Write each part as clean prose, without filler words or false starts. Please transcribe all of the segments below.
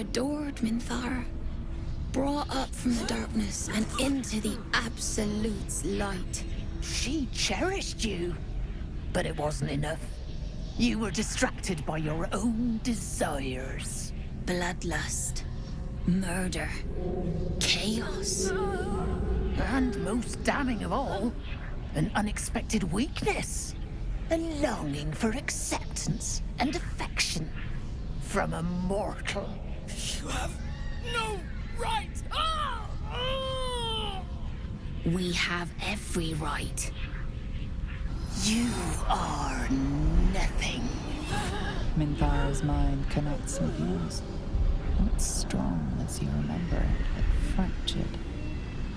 adored, Minthara. Brought up from the darkness and into the Absolute's light. She cherished you, but it wasn't enough. You were distracted by your own desires. Bloodlust, murder, chaos. And most damning of all, an unexpected weakness. A longing for acceptance and affection from a mortal. You have no right! We have every right. You are nothing. Minthara's mind connects with yours. Not strong as you remember it, but fractured,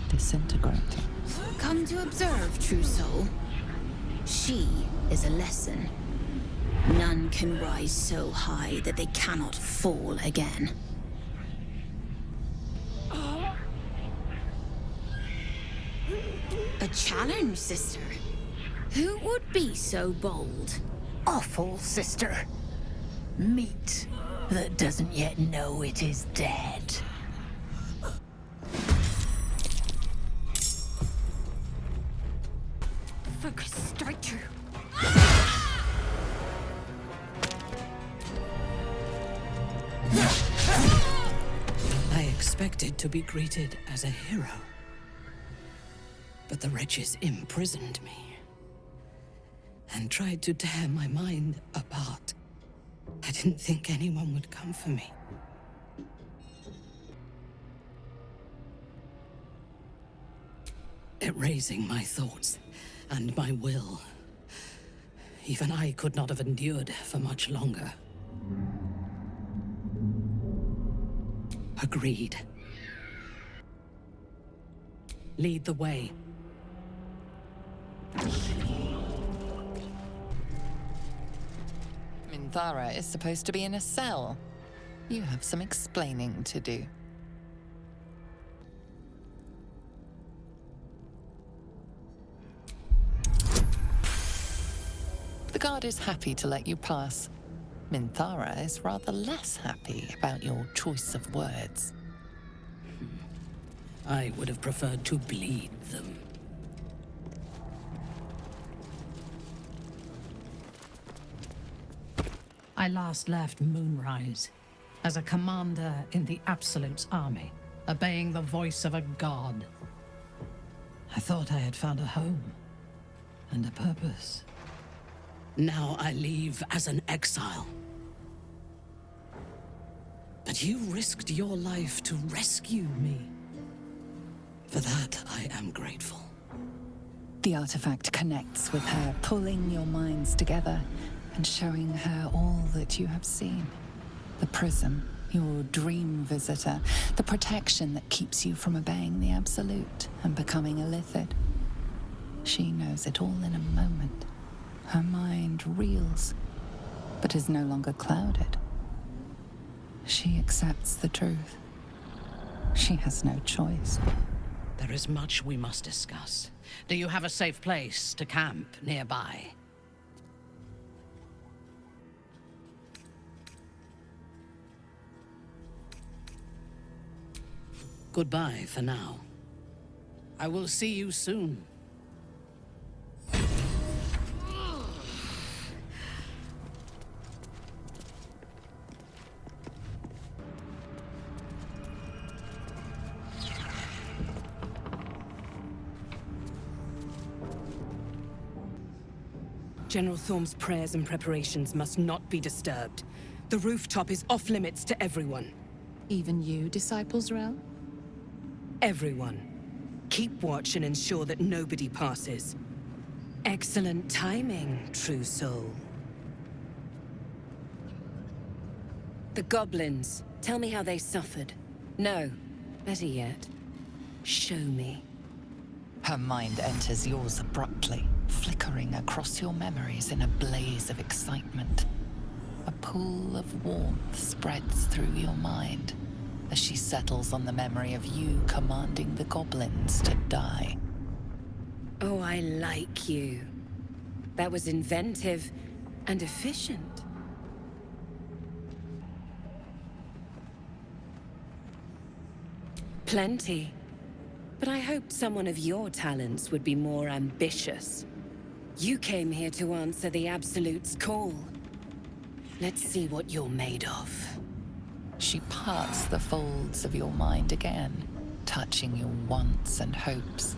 disintegrating. Come to observe, true soul. She is a lesson. None can rise so high that they cannot fall again. A challenge, sister. Who would be so bold? Awful, sister. Meat that doesn't yet know it is dead. Focus, strike true. I expected to be greeted as a hero. But the wretches imprisoned me and tried to tear my mind apart. I didn't think anyone would come for me. Erasing my thoughts and my will. Even I could not have endured for much longer. Agreed. Lead the way. Minthara is supposed to be in a cell. You have some explaining to do. The guard is happy to let you pass. Minthara is rather less happy about your choice of words. I would have preferred to bleed them. I last left Moonrise as a commander in the Absolute's army, obeying the voice of a god. I thought I had found a home and a purpose. Now I leave as an exile. But you risked your life to rescue me. For that, I am grateful. The artifact connects with her, pulling your minds together and showing her all that you have seen. The prism, your dream visitor, the protection that keeps you from obeying the Absolute and becoming a Lithid. She knows it all in a moment. Her mind reels, but is no longer clouded. She accepts the truth. She has no choice. There is much we must discuss. Do you have a safe place to camp nearby? Goodbye for now. I will see you soon. General Thorm's prayers and preparations must not be disturbed. The rooftop is off limits to everyone. Even you, Disciples Realm? Everyone. Keep watch and ensure that nobody passes. Excellent timing, true soul. The goblins. Tell me how they suffered. No, better yet, show me. Her mind enters yours abruptly, flickering across your memories in a blaze of excitement. A pool of warmth spreads through your mind as she settles on the memory of you commanding the goblins to die. Oh, I like you. That was inventive and efficient. Plenty. But I hoped someone of your talents would be more ambitious. You came here to answer the Absolute's call. Let's see what you're made of. She parts the folds of your mind again, touching your wants and hopes,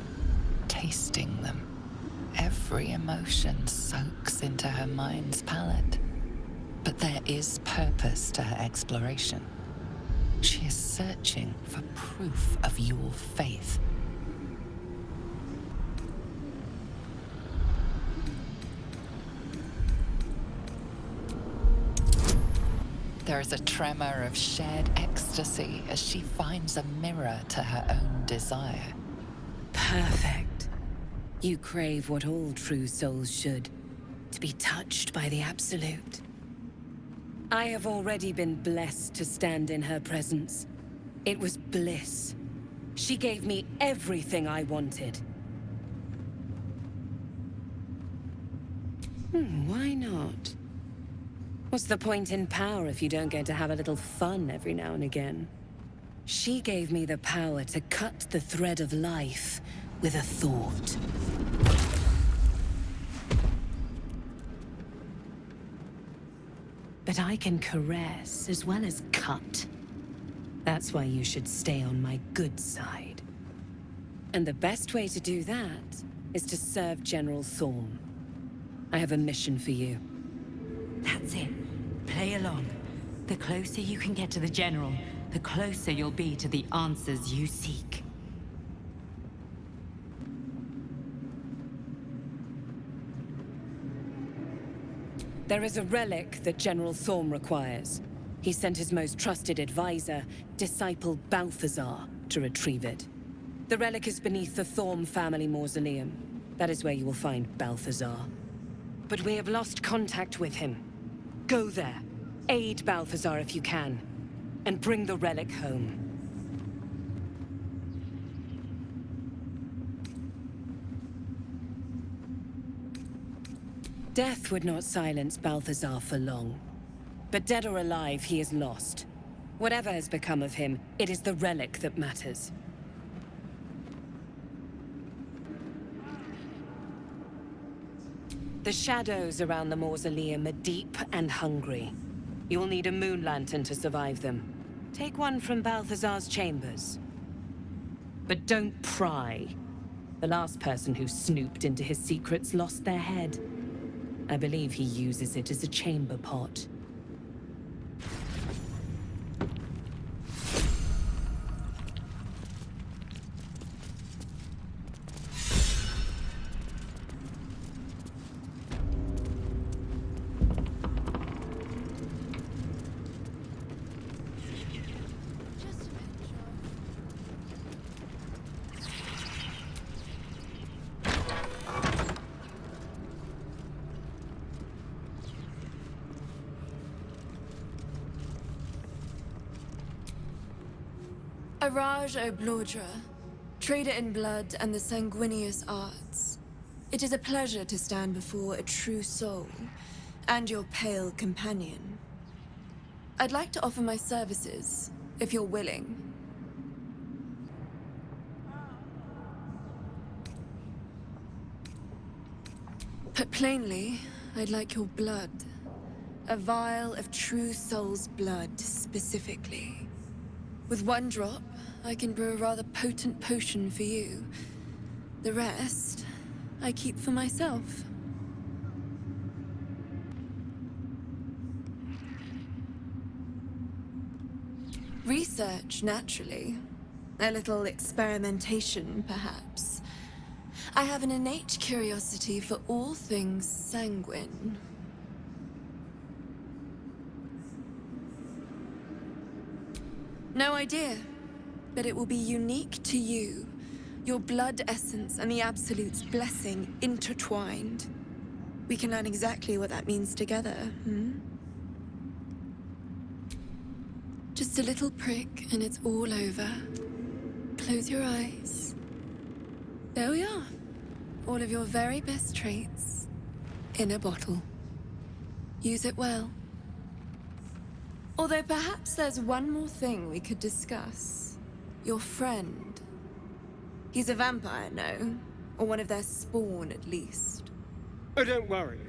tasting them. Every emotion soaks into her mind's palette. But there is purpose to her exploration. She is searching for proof of your faith. There is a tremor of shared ecstasy as she finds a mirror to her own desire. Perfect. You crave what all true souls should, to be touched by the Absolute. I have already been blessed to stand in her presence. It was bliss. She gave me everything I wanted. Why not? What's the point in power if you don't get to have a little fun every now and again? She gave me the power to cut the thread of life with a thought. But I can caress as well as cut. That's why you should stay on my good side. And the best way to do that is to serve General Thorm. I have a mission for you. That's it. Play along. The closer you can get to the General, the closer you'll be to the answers you seek. There is a relic that General Thorm requires. He sent his most trusted advisor, disciple Balthazar, to retrieve it. The relic is beneath the Thorm family mausoleum. That is where you will find Balthazar. But we have lost contact with him. Go there, aid Balthazar if you can, and bring the relic home. Death would not silence Balthazar for long. But dead or alive, he is lost. Whatever has become of him, it is the relic that matters. The shadows around the mausoleum are deep and hungry. You'll need a moon lantern to survive them. Take one from Balthazar's chambers. But don't pry. The last person who snooped into his secrets lost their head. I believe he uses it as a chamber pot. Araj Oblodra, trader in blood and the sanguineous arts. It is a pleasure to stand before a true soul, and your pale companion. I'd like to offer my services, if you're willing. Put plainly, I'd like your blood. A vial of true soul's blood, specifically. With one drop, I can brew a rather potent potion for you. The rest, I keep for myself. Research, naturally. A little experimentation, perhaps. I have an innate curiosity for all things sanguine. No idea, but it will be unique to you. Your blood essence and the Absolute's blessing intertwined. We can learn exactly what that means together, Just a little prick and it's all over. Close your eyes. There we are. All of your very best traits in a bottle. Use it well. Although perhaps there's one more thing we could discuss. your friend. He's a vampire, no? Or one of their spawn, at least. Oh, don't worry.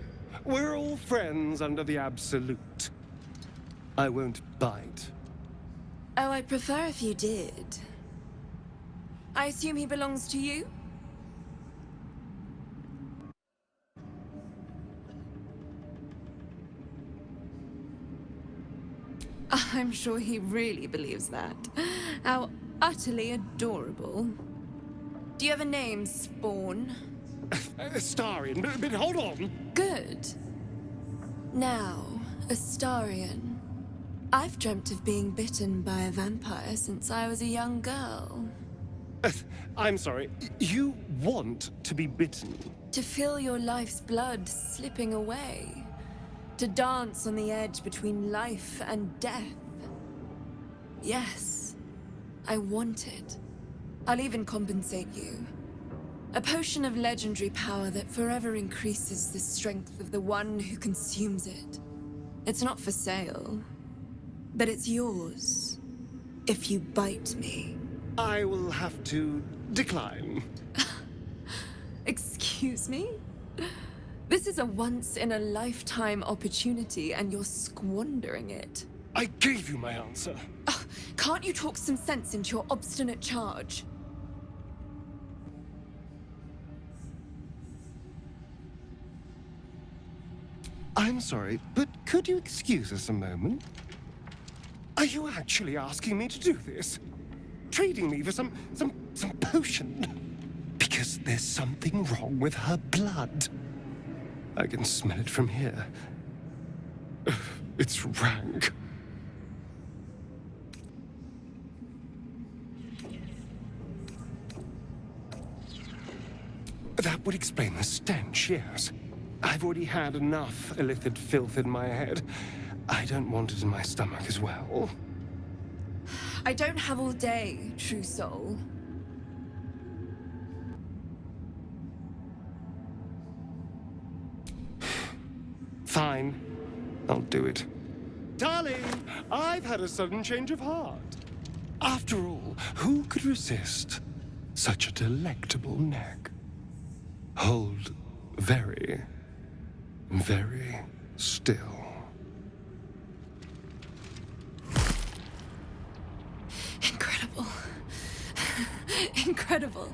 We're all friends under the Absolute. I won't bite. Oh, I'd prefer if you did. I assume he belongs to you? I'm sure he really believes that. How utterly adorable. Do you have a name, Spawn? Astarion, but hold on. Good. Now, Astarion. I've dreamt of being bitten by a vampire since I was a young girl. I'm sorry, you want to be bitten? To feel your life's blood slipping away. To dance on the edge between life and death. Yes, I want it. I'll even compensate you. A potion of legendary power that forever increases the strength of the one who consumes it. It's not for sale, but it's yours if you bite me. I will have to decline. Excuse me? This is a once-in-a-lifetime opportunity, and you're squandering it. I gave you my answer. Can't you talk some sense into your obstinate charge? I'm sorry, but could you excuse us a moment? Are you actually asking me to do this? Trading me for some potion? Because there's something wrong with her blood. I can smell it from here. It's rank. That would explain the stench, yes. I've already had enough illithid filth in my head. I don't want it in my stomach as well. I don't have all day, true soul. Fine. I'll do it. Darling, I've had a sudden change of heart. After all, who could resist such a delectable neck? Hold very, very still. Incredible. Incredible.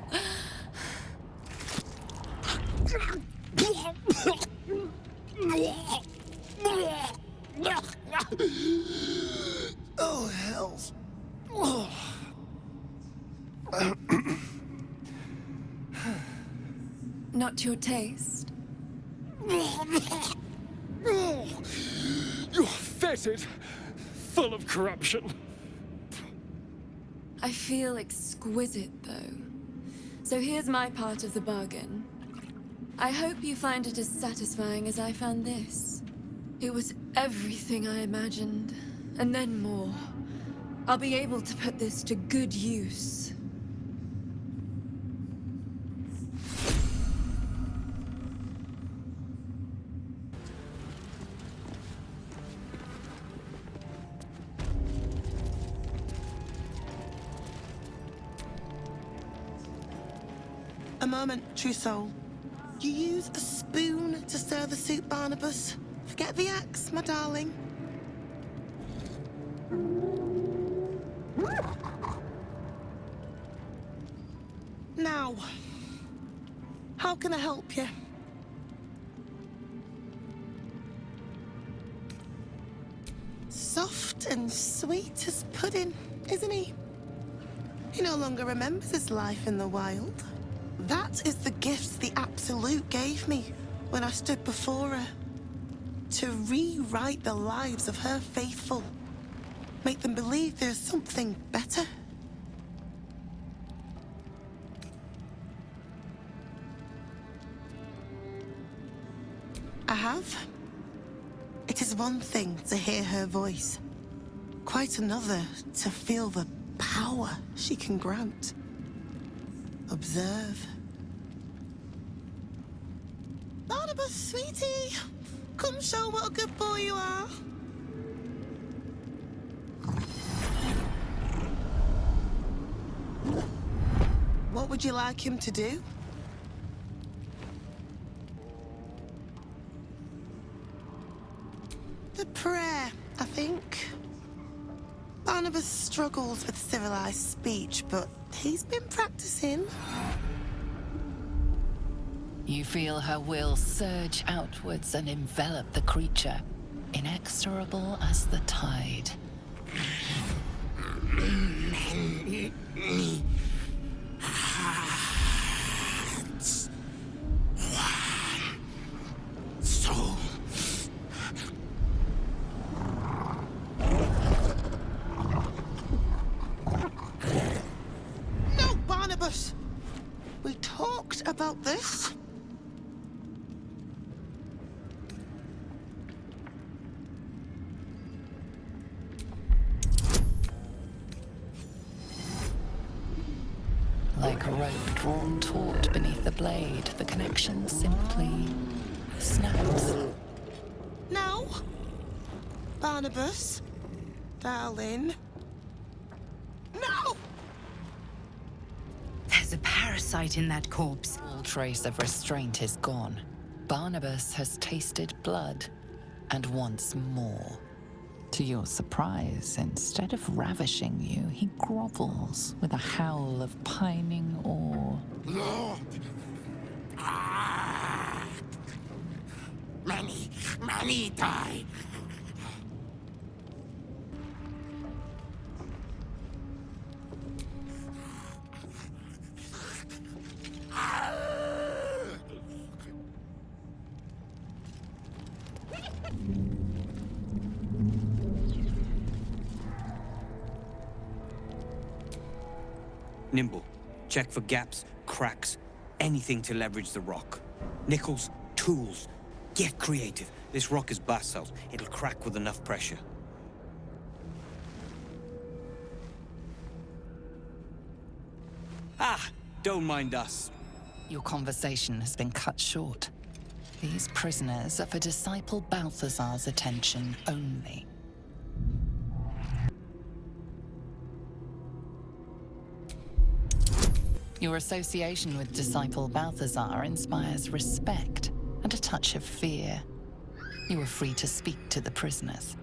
Oh, hells. Not your taste. You're fetid, full of corruption. I feel exquisite, though. So here's my part of the bargain. I hope you find it as satisfying as I found this. It was everything I imagined, and then more. I'll be able to put this to good use. A moment, true soul. You use a spoon to stir the soup, Barnabas. Forget the axe, my darling. Now, how can I help you? Soft and sweet as pudding, isn't he? He no longer remembers his life in the wild. That is the gift the Absolute gave me when I stood before her. To rewrite the lives of her faithful. Make them believe there's something better. I have. It is one thing to hear her voice. Quite another to feel the power she can grant. Observe. Barnabas, sweetie, come show what a good boy you are. What would you like him to do? The prayer, I think. Barnabas struggles with civilized speech, but he's been practicing. You feel her will surge outwards and envelop the creature, inexorable as the tide. Soul. No, Barnabas! We talked about this. Like a rope drawn taut beneath the blade, the connection simply snaps. No. Barnabas. Darling. No! There's a parasite in that corpse. All trace of restraint is gone. Barnabas has tasted blood, and wants more. To your surprise, instead of ravishing you, he grovels with a howl of pining awe. Lord! Many die. Nimble. Check for gaps, cracks, anything to leverage the rock. Nickels, tools. Get creative. This rock is basalt. It'll crack with enough pressure. Ah! Don't mind us. Your conversation has been cut short. These prisoners are for Disciple Balthazar's attention only. Your association with Disciple Balthazar inspires respect and a touch of fear. You are free to speak to the prisoners.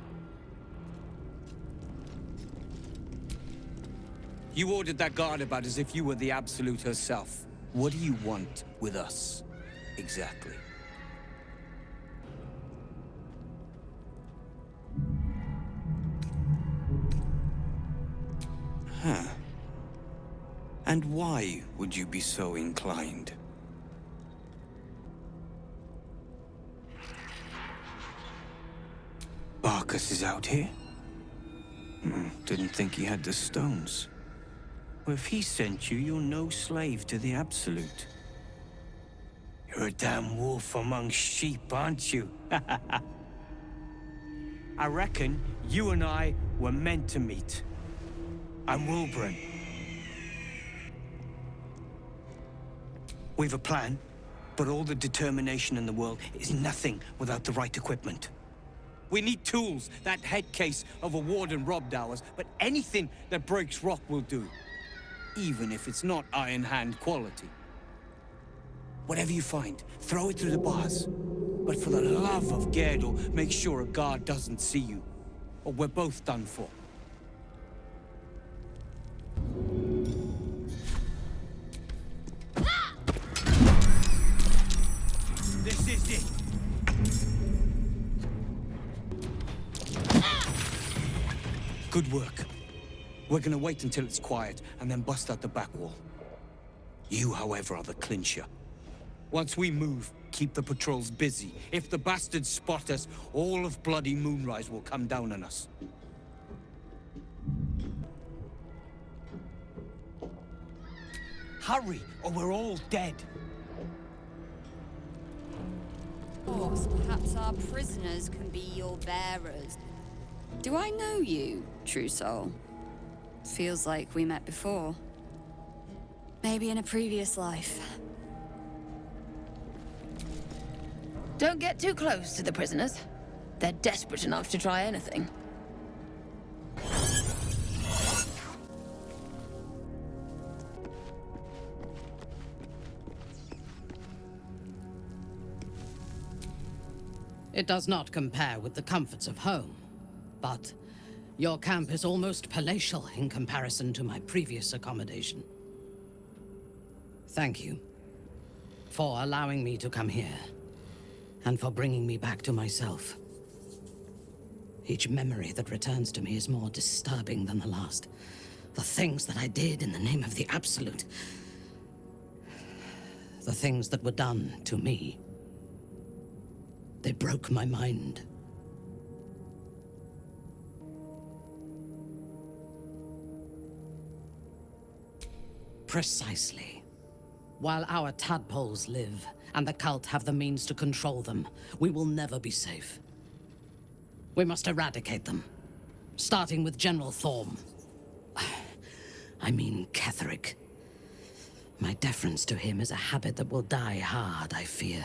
You ordered that guard about as if you were the Absolute herself. What do you want with us, exactly? Huh. And why would you be so inclined? Barcus is out here? Didn't think he had the stones. Well, if he sent you, you're no slave to the Absolute. You're a damn wolf among sheep, aren't you? I reckon you and I were meant to meet. I'm Wilburn. We've a plan, but all the determination in the world is nothing without the right equipment. We need tools. That head case of a warden robbed ours, but anything that breaks rock will do. Even if it's not Iron Hand quality. Whatever you find, throw it through the bars. But for the love of Gerdel, make sure a guard doesn't see you, or we're both done for. This is it. Good work. We're gonna wait until it's quiet, and then bust out the back wall. You, however, are the clincher. Once we move, keep the patrols busy. If the bastards spot us, all of bloody Moonrise will come down on us. Hurry, or we're all dead. Perhaps our prisoners can be your bearers. Do I know you, True Soul? Feels like we met before. Maybe in a previous life. Don't get too close to the prisoners. They're desperate enough to try anything. It does not compare with the comforts of home, but your camp is almost palatial in comparison to my previous accommodation. Thank you for allowing me to come here, and for bringing me back to myself. Each memory that returns to me is more disturbing than the last. The things that I did in the name of the Absolute. The things that were done to me. They broke my mind. Precisely. While our tadpoles live, and the cult have the means to control them, we will never be safe. We must eradicate them, starting with General Thorm. I mean Ketheric. My deference to him is a habit that will die hard, I fear.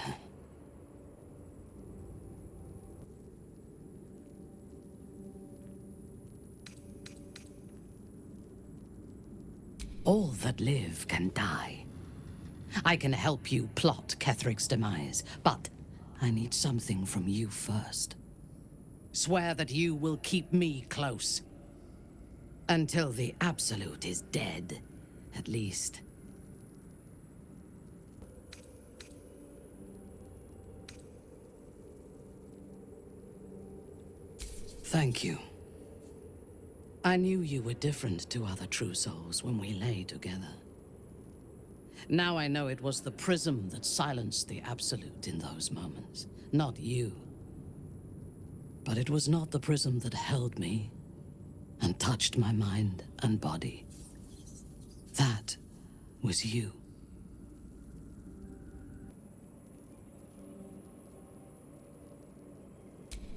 All that live can die. I can help you plot Ketheric's demise, but I need something from you first. Swear that you will keep me close. Until the Absolute is dead, at least. Thank you. I knew you were different to other true souls when we lay together. Now I know it was the prism that silenced the Absolute in those moments, not you. But it was not the prism that held me and touched my mind and body. That was you.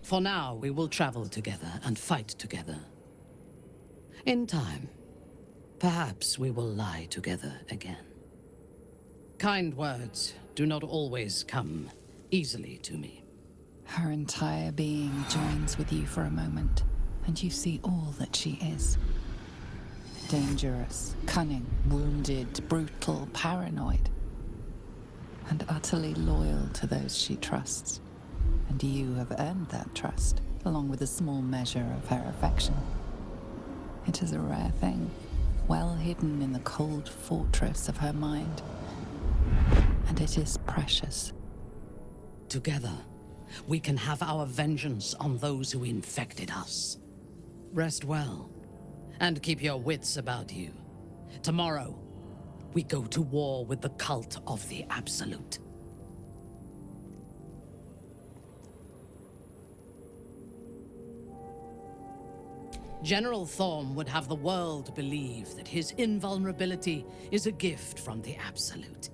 For now, we will travel together and fight together. In time, perhaps we will lie together again. Kind words do not always come easily to me. Her entire being joins with you for a moment, and you see all that she is. Dangerous, cunning, wounded, brutal, paranoid, and utterly loyal to those she trusts. And you have earned that trust, along with a small measure of her affection. It is a rare thing, well hidden in the cold fortress of her mind. And it is precious. Together, we can have our vengeance on those who infected us. Rest well, and keep your wits about you. Tomorrow, we go to war with the cult of the Absolute. General Thorm would have the world believe that his invulnerability is a gift from the Absolute.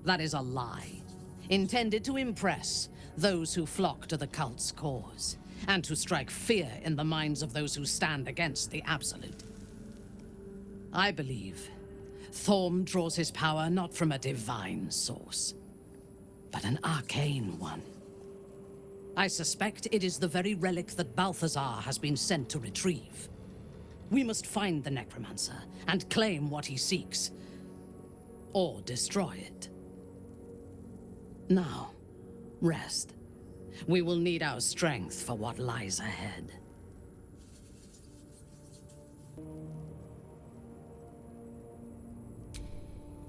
That is a lie, intended to impress those who flock to the cult's cause, and to strike fear in the minds of those who stand against the Absolute. I believe Thorm draws his power not from a divine source, but an arcane one. I suspect it is the very relic that Balthazar has been sent to retrieve. We must find the necromancer and claim what he seeks, or destroy it. Now, rest. We will need our strength for what lies ahead.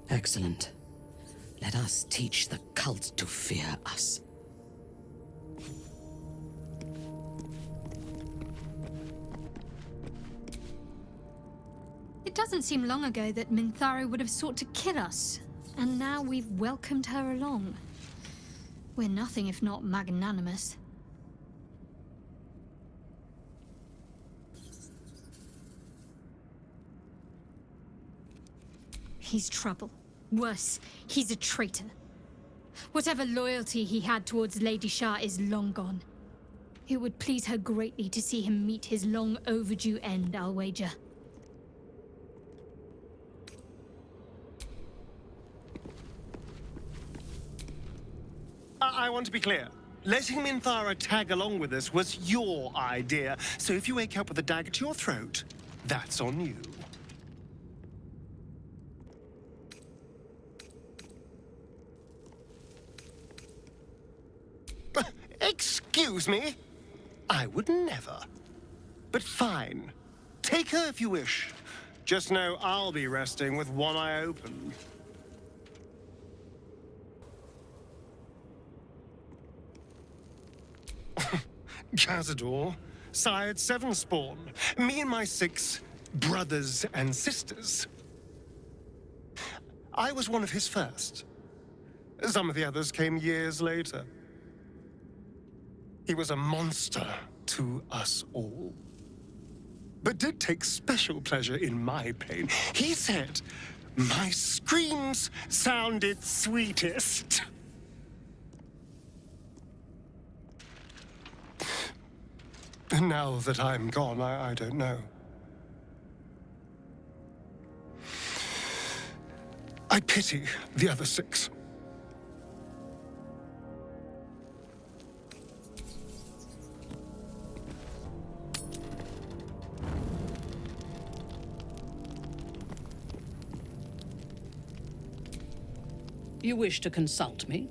Excellent. Let us teach the cult to fear us. It doesn't seem long ago that Minthara would have sought to kill us, and now we've welcomed her along. We're nothing if not magnanimous. He's trouble. Worse, he's a traitor. Whatever loyalty he had towards Lady Shah is long gone. It would please her greatly to see him meet his long overdue end, I'll wager. I want to be clear. Letting Minthara tag along with us was your idea, so if you wake up with a dagger to your throat, that's on you. Excuse me? I would never. But fine. Take her if you wish. Just know I'll be resting with one eye open. Cazador, sired 7 spawn. Me and my 6 brothers and sisters. I was one of his first. Some of the others came years later. He was a monster to us all, but did take special pleasure in my pain. He said my screams sounded sweetest. And now that I'm gone, I don't know. I pity the other 6. You wish to consult me?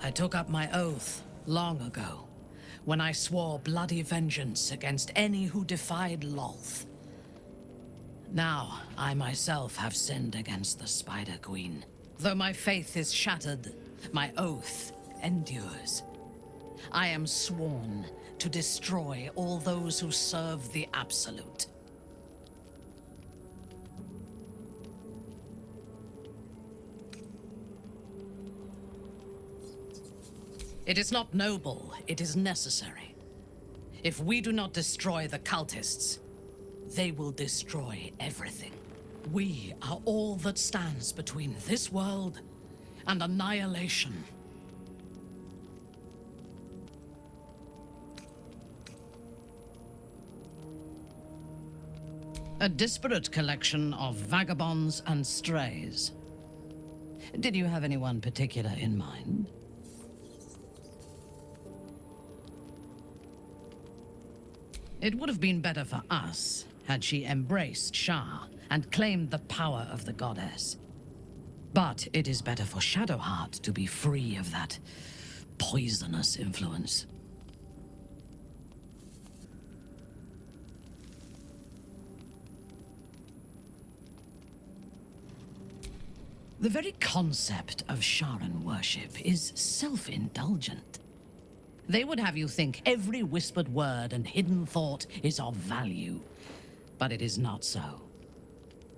I took up my oath long ago, when I swore bloody vengeance against any who defied Lolth. Now, I myself have sinned against the Spider Queen. Though my faith is shattered, my oath endures. I am sworn to destroy all those who serve the Absolute. It is not noble, it is necessary. If we do not destroy the cultists, they will destroy everything. We are all that stands between this world and annihilation. A disparate collection of vagabonds and strays. Did you have anyone particular in mind? It would have been better for us had she embraced Shah and claimed the power of the goddess. But it is better for Shadowheart to be free of that poisonous influence. The very concept of Sharan worship is self-indulgent. They would have you think every whispered word and hidden thought is of value. But it is not so.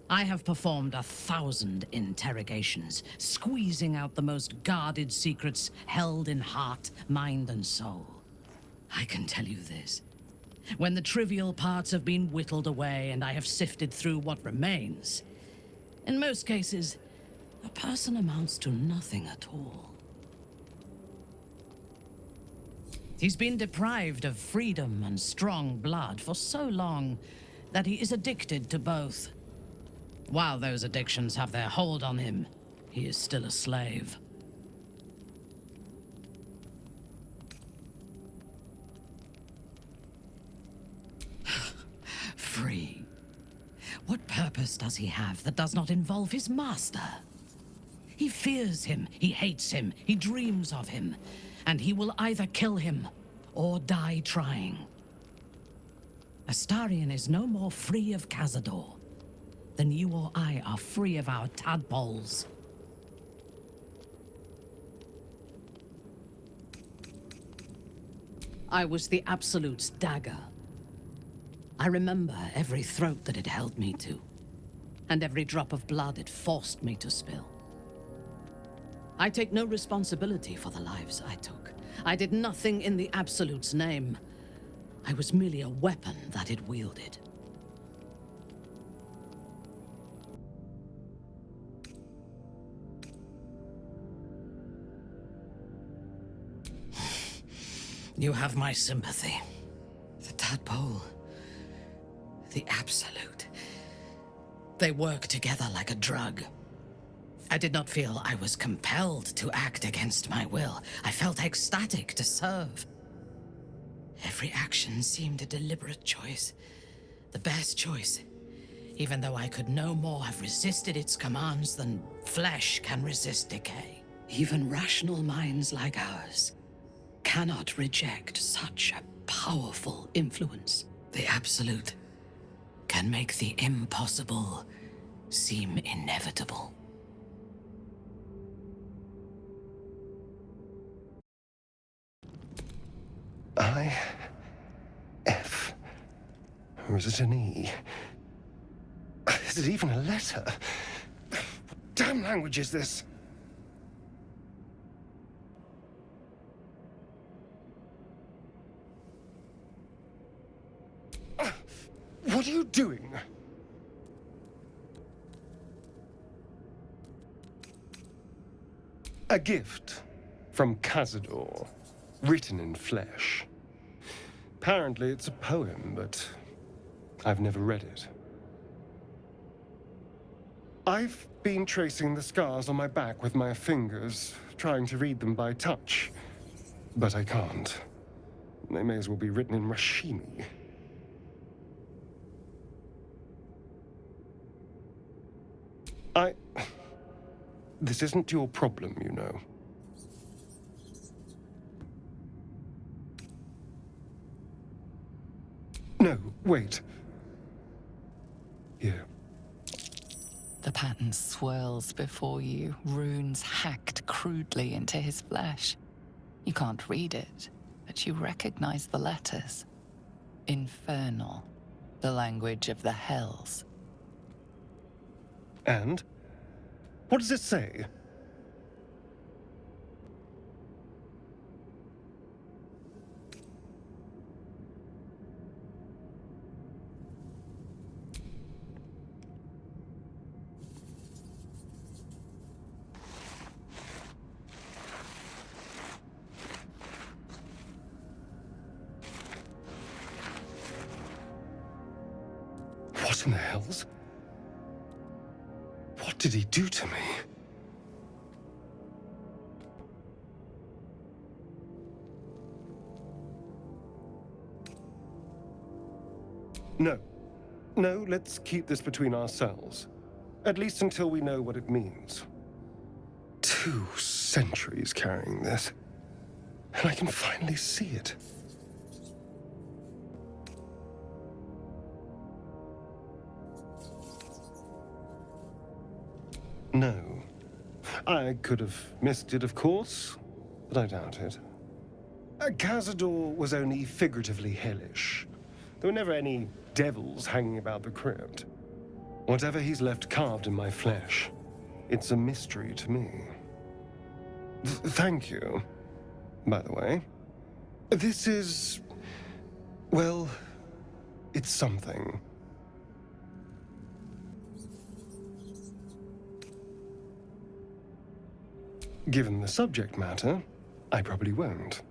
I have performed 1,000 interrogations, squeezing out the most guarded secrets held in heart, mind, and soul. I can tell you this. When the trivial parts have been whittled away and I have sifted through what remains, in most cases, a person amounts to nothing at all. He's been deprived of freedom and strong blood for so long that he is addicted to both. While those addictions have their hold on him, he is still a slave. Free. What purpose does he have that does not involve his master? He fears him, he hates him, he dreams of him. And he will either kill him or die trying. Astarion is no more free of Cazador than you or I are free of our tadpoles. I was the Absolute's dagger. I remember every throat that it held me to, and every drop of blood it forced me to spill. I take no responsibility for the lives I took. I did nothing in the Absolute's name. I was merely a weapon that it wielded. You have my sympathy. The tadpole, the Absolute, they work together like a drug. I did not feel I was compelled to act against my will. I felt ecstatic to serve. Every action seemed a deliberate choice. The best choice, even though I could no more have resisted its commands than flesh can resist decay. Even rational minds like ours cannot reject such a powerful influence. The Absolute can make the impossible seem inevitable. I, F, or is it an E? Is it even a letter? What damn language is this? What are you doing? A gift from Cazador, written in flesh. Apparently it's a poem, but I've never read it. I've been tracing the scars on my back with my fingers, trying to read them by touch, but I can't. They may as well be written in Rashimi. This isn't your problem, you know. No, wait. Here. The pattern swirls before you, runes hacked crudely into his flesh. You can't read it, but you recognize the letters. Infernal, the language of the hells. And? What does it say? What in the hells? What did he do to me? No. No, let's keep this between ourselves. At least until we know what it means. 2 centuries carrying this. And I can finally see it. No. I could have missed it, of course, but I doubt it. Cazador was only figuratively hellish. There were never any devils hanging about the crypt. Whatever he's left carved in my flesh, it's a mystery to me. Thank you, by the way. This is... well, it's something. Given the subject matter, I probably won't.